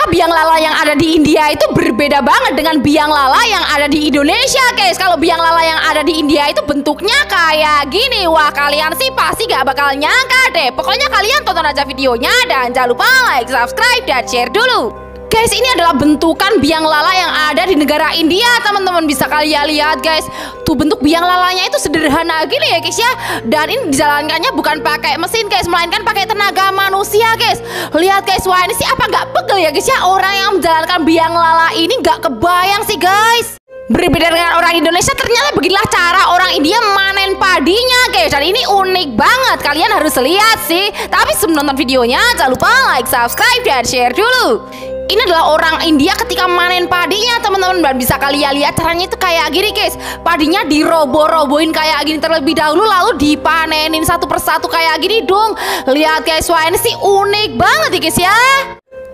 ternyata biang lala yang ada di India itu berbeda banget dengan biang lala yang ada di Indonesia, guys. Kalau biang lala yang ada di India itu bentuknya kayak gini. Wah, kalian sih pasti gak bakal nyangka deh. Pokoknya kalian tonton aja videonya dan jangan lupa like, subscribe, dan share dulu. Guys, ini adalah bentukan biang lala yang ada di negara India, teman-teman. Bisa kalian lihat, guys. Tuh, bentuk biang lalanya itu sederhana gini ya, guys ya. Dan ini dijalankannya bukan pakai mesin, guys, melainkan pakai tenaga manusia, guys. Lihat, guys. Wah, ini sih apa nggak pegel ya, guys ya. Orang yang menjalankan biang lala ini nggak kebayang sih, guys. Berbeda dengan orang Indonesia, ternyata beginilah cara orang India manen padinya, guys. Dan ini unik banget, kalian harus lihat sih. Tapi sebelum nonton videonya, jangan lupa like, subscribe, dan share dulu. Ini adalah orang India ketika manen padinya, teman-teman. Dan bisa kalian lihat caranya itu kayak gini, guys. Padinya diroboh-robohin kayak gini terlebih dahulu, lalu dipanenin satu persatu kayak gini dong. Lihat, guys. Wah, ini sih unik banget ya, guys ya.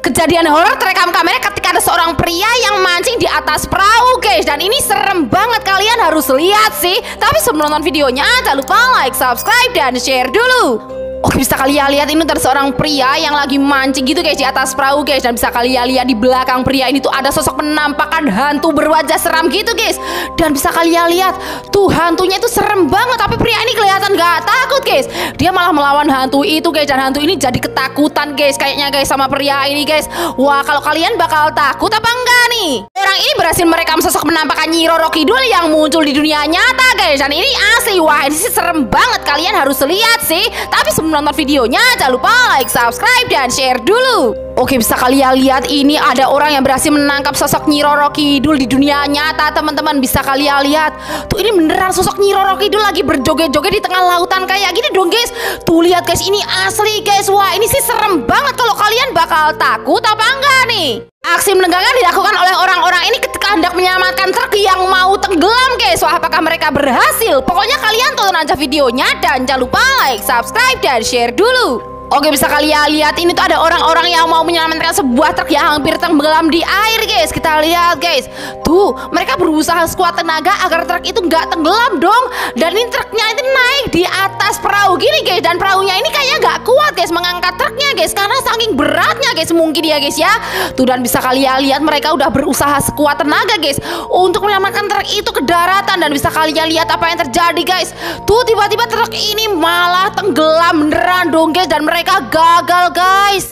Kejadian horor terekam kamera ketika ada seorang pria yang mancing di atas perahu, guys. Dan ini serem banget, kalian harus lihat sih. Tapi sebelum nonton videonya, jangan lupa like, subscribe, dan share dulu. Oke, bisa kalian lihat ini ada seorang pria yang lagi mancing gitu, guys, di atas perahu, guys. Dan bisa kalian lihat di belakang pria ini tuh ada sosok penampakan hantu berwajah seram gitu, guys. Dan bisa kalian lihat tuh hantunya itu serem banget. Tapi pria ini kelihatan gak takut, guys. Dia malah melawan hantu itu, guys. Dan hantu ini jadi ketakutan, guys, kayaknya, guys, sama pria ini, guys. Wah, kalau kalian bakal takut apa enggak nih? Orang ini berhasil merekam sosok penampakan Nyi Roro Kidul yang muncul di dunia nyata, guys. Dan ini asli. Wah, ini sih serem banget, kalian harus lihat sih. Tapi sebelum nonton videonya, jangan lupa like, subscribe, dan share dulu. Oke, bisa kalian lihat ini ada orang yang berhasil menangkap sosok Nyi Roro Kidul di dunia nyata, teman-teman. Bisa kalian lihat tuh, ini beneran sosok Nyi Roro Kidul lagi berjoget-joget di tengah lautan kayak gini dong, guys. Tuh, lihat, guys, ini asli, guys. Wah, ini sih serem banget. Kalau kalian bakal takut apa enggak nih? Aksi menegangkan dilakukan oleh orang-orang ini ketika hendak menyelamatkan truk yang mau tenggelam, guys. Wah, apakah mereka berhasil? Pokoknya kalian tonton aja videonya dan jangan lupa like, subscribe, dan share dulu. Oke, bisa kalian lihat ini tuh ada orang-orang yang mau menyelamatkan sebuah truk yang hampir tenggelam di air, guys. Kita lihat, guys. Tuh, mereka berusaha sekuat tenaga agar truk itu nggak tenggelam dong. Dan ini truknya itu naik di atas perahu gini, guys. Dan perahunya ini kayaknya nggak kuat, guys, mengangkat truknya, guys, karena saking beratnya, guys, mungkin ya, guys ya. Tuh, dan bisa kalian lihat mereka udah berusaha sekuat tenaga, guys, untuk menyelamatkan truk itu ke daratan. Dan bisa kalian lihat apa yang terjadi, guys. Tuh, tiba-tiba truk ini malah tenggelam beneran dong, guys. Dan mereka gagal, guys.